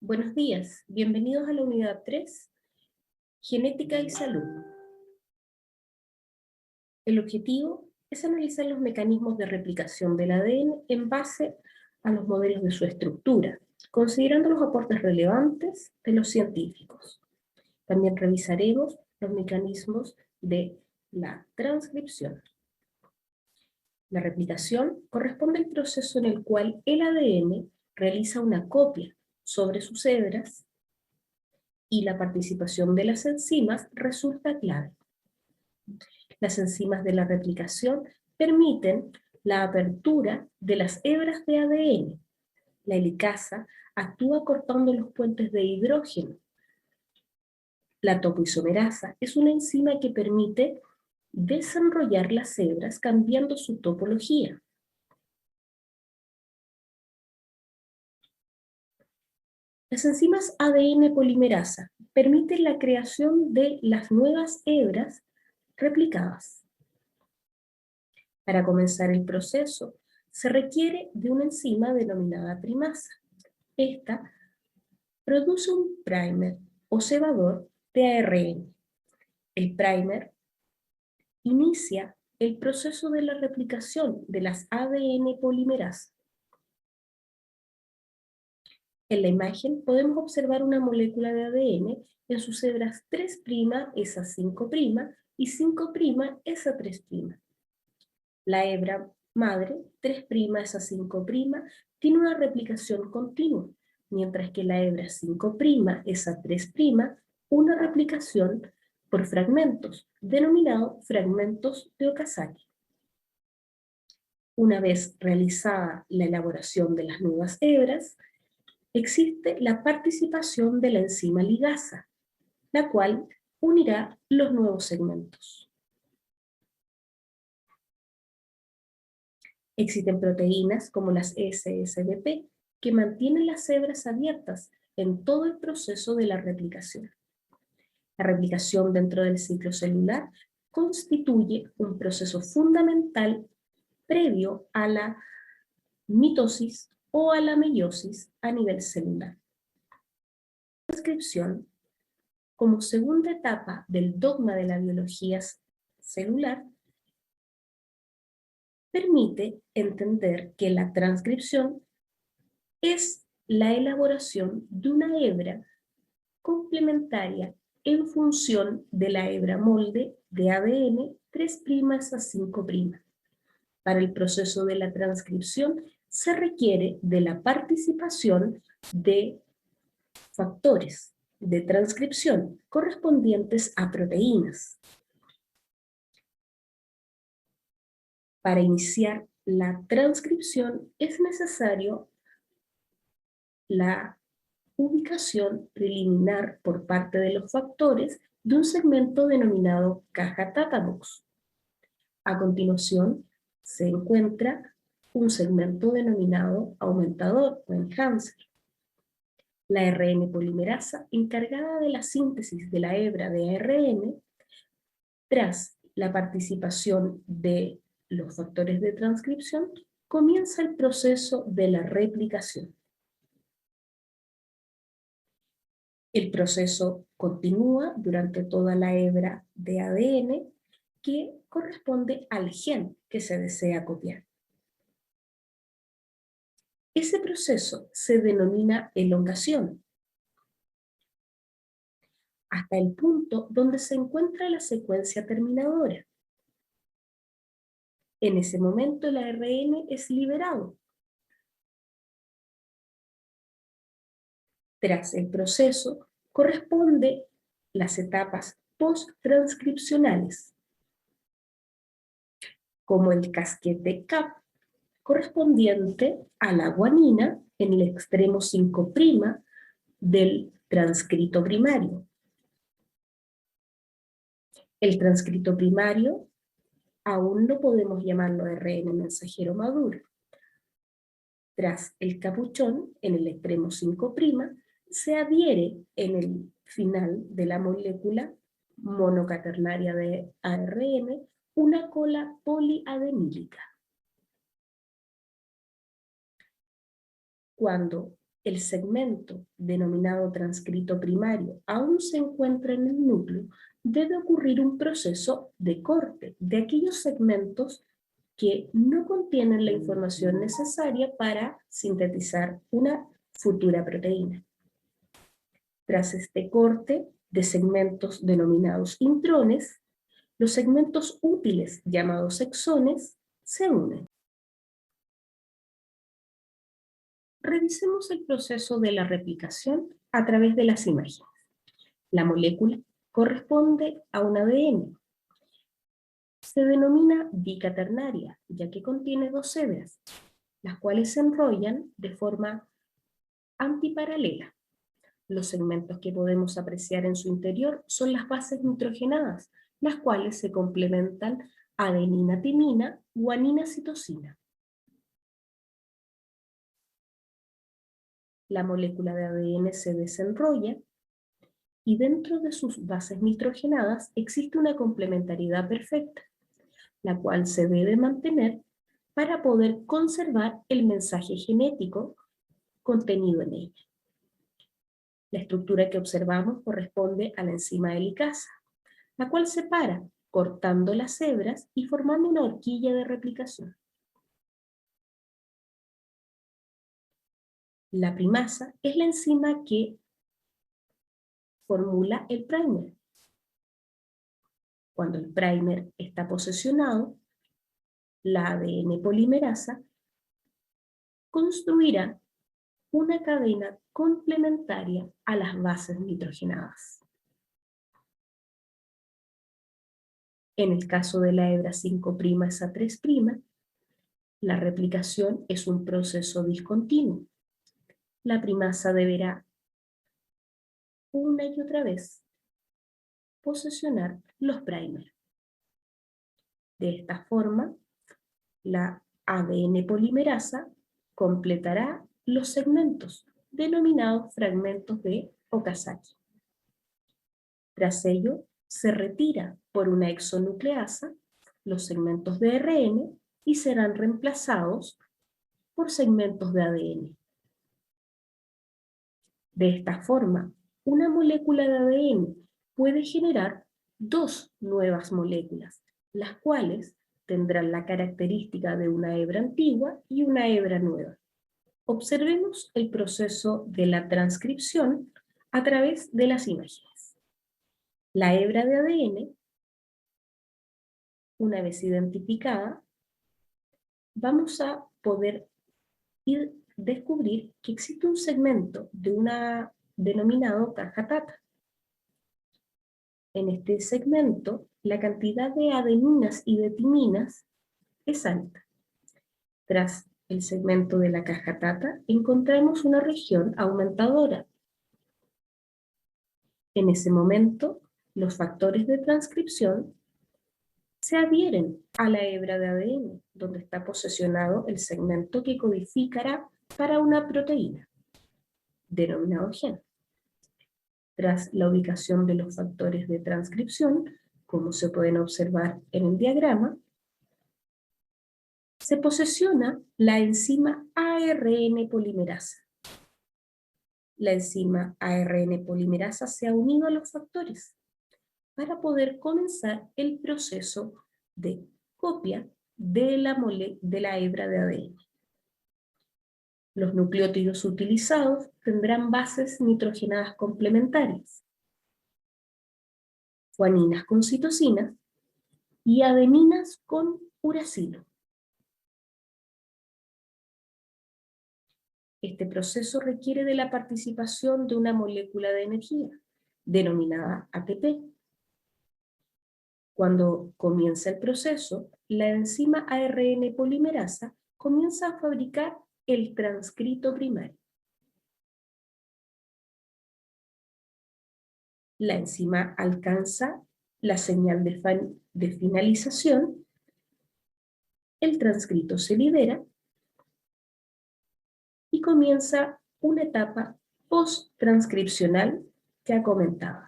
Buenos días, bienvenidos a la unidad 3, Genética y Salud. El objetivo es analizar los mecanismos de replicación del ADN en base a los modelos de su estructura, considerando los aportes relevantes de los científicos. También revisaremos los mecanismos de la transcripción. La replicación corresponde al proceso en el cual el ADN realiza una copia sobre sus hebras y la participación de las enzimas resulta clave. Las enzimas de la replicación permiten la apertura de las hebras de ADN. La helicasa actúa cortando los puentes de hidrógeno. La topoisomerasa es una enzima que permite desenrollar las hebras cambiando su topología. Las enzimas ADN polimerasa permiten la creación de las nuevas hebras replicadas. Para comenzar el proceso, se requiere de una enzima denominada trimasa. Esta produce un primer o cebador de ARN. El primer inicia el proceso de la replicación de las ADN polimerasa. En la imagen podemos observar una molécula de ADN en sus hebras 3' esa 5' y 5' esa 3'. La hebra madre, 3' esa 5' tiene una replicación continua, mientras que la hebra 5' esa 3', una replicación por fragmentos, denominado fragmentos de Okazaki. Una vez realizada la elaboración de las nuevas hebras, existe la participación de la enzima ligasa, la cual unirá los nuevos segmentos. Existen proteínas como las SSBP que mantienen las hebras abiertas en todo el proceso de la replicación. La replicación dentro del ciclo celular constituye un proceso fundamental previo a la mitosis o a la meiosis a nivel celular. La transcripción, como segunda etapa del dogma de la biología celular, permite entender que la transcripción es la elaboración de una hebra complementaria en función de la hebra molde de ADN 3' a 5'. Para el proceso de la transcripción se requiere de la participación de factores de transcripción correspondientes a proteínas. Para iniciar la transcripción es necesario la ubicación preliminar por parte de los factores de un segmento denominado caja Tata-Box. A continuación se encuentra un segmento denominado aumentador o enhancer. La ARN polimerasa, encargada de la síntesis de la hebra de ARN, tras la participación de los factores de transcripción, comienza el proceso de la replicación. El proceso continúa durante toda la hebra de ADN que corresponde al gen que se desea copiar. Ese proceso se denomina elongación, hasta el punto donde se encuentra la secuencia terminadora. En ese momento el ARN es liberado. Tras el proceso corresponde las etapas post-transcripcionales, como el casquete CAP, correspondiente a la guanina en el extremo 5' del transcrito primario. El transcrito primario aún no podemos llamarlo ARN mensajero maduro. Tras el capuchón, en el extremo 5', se adhiere en el final de la molécula monocaternaria de ARN una cola poliadenílica. Cuando el segmento denominado transcrito primario aún se encuentra en el núcleo, debe ocurrir un proceso de corte de aquellos segmentos que no contienen la información necesaria para sintetizar una futura proteína. Tras este corte de segmentos denominados intrones, los segmentos útiles llamados exones se unen. Revisemos el proceso de la replicación a través de las imágenes. La molécula corresponde a un ADN. Se denomina bicaternaria, ya que contiene 2 hebras, las cuales se enrollan de forma antiparalela. Los segmentos que podemos apreciar en su interior son las bases nitrogenadas, las cuales se complementan adenina-timina, guanina-citosina. La molécula de ADN se desenrolla y dentro de sus bases nitrogenadas existe una complementariedad perfecta, la cual se debe mantener para poder conservar el mensaje genético contenido en ella. La estructura que observamos corresponde a la enzima helicasa, la cual se para cortando las hebras y formando una horquilla de replicación. La primasa es la enzima que formula el primer. Cuando el primer está posesionado, la ADN polimerasa construirá una cadena complementaria a las bases nitrogenadas. En el caso de la hebra 5' esa 3', la replicación es un proceso discontinuo. La primasa deberá una y otra vez posesionar los primers. De esta forma, la ADN polimerasa completará los segmentos, denominados fragmentos de Okazaki. Tras ello, se retira por una exonucleasa los segmentos de RN y serán reemplazados por segmentos de ADN. De esta forma, una molécula de ADN puede generar 2 nuevas moléculas, las cuales tendrán la característica de una hebra antigua y una hebra nueva. Observemos el proceso de la transcripción a través de las imágenes. La hebra de ADN, una vez identificada, vamos a poder descubrir que existe un segmento de una denominado caja tata. En este segmento, la cantidad de adeninas y de timinas es alta. Tras el segmento de la caja tata, encontramos una región aumentadora. En ese momento, los factores de transcripción se adhieren a la hebra de ADN, donde está posesionado el segmento que codificará para una proteína, denominado gen. Tras la ubicación de los factores de transcripción, como se pueden observar en el diagrama, se posesiona la enzima ARN polimerasa. La enzima ARN polimerasa se ha unido a los factores para poder comenzar el proceso de copia de la hebra de ADN. Los nucleótidos utilizados tendrán bases nitrogenadas complementarias, guaninas con citosina y adeninas con uracilo. Este proceso requiere de la participación de una molécula de energía, denominada ATP. Cuando comienza el proceso, la enzima ARN polimerasa comienza a fabricar el transcrito primario. La enzima alcanza la señal de finalización, el transcrito se libera y comienza una etapa post-transcripcional ya comentada.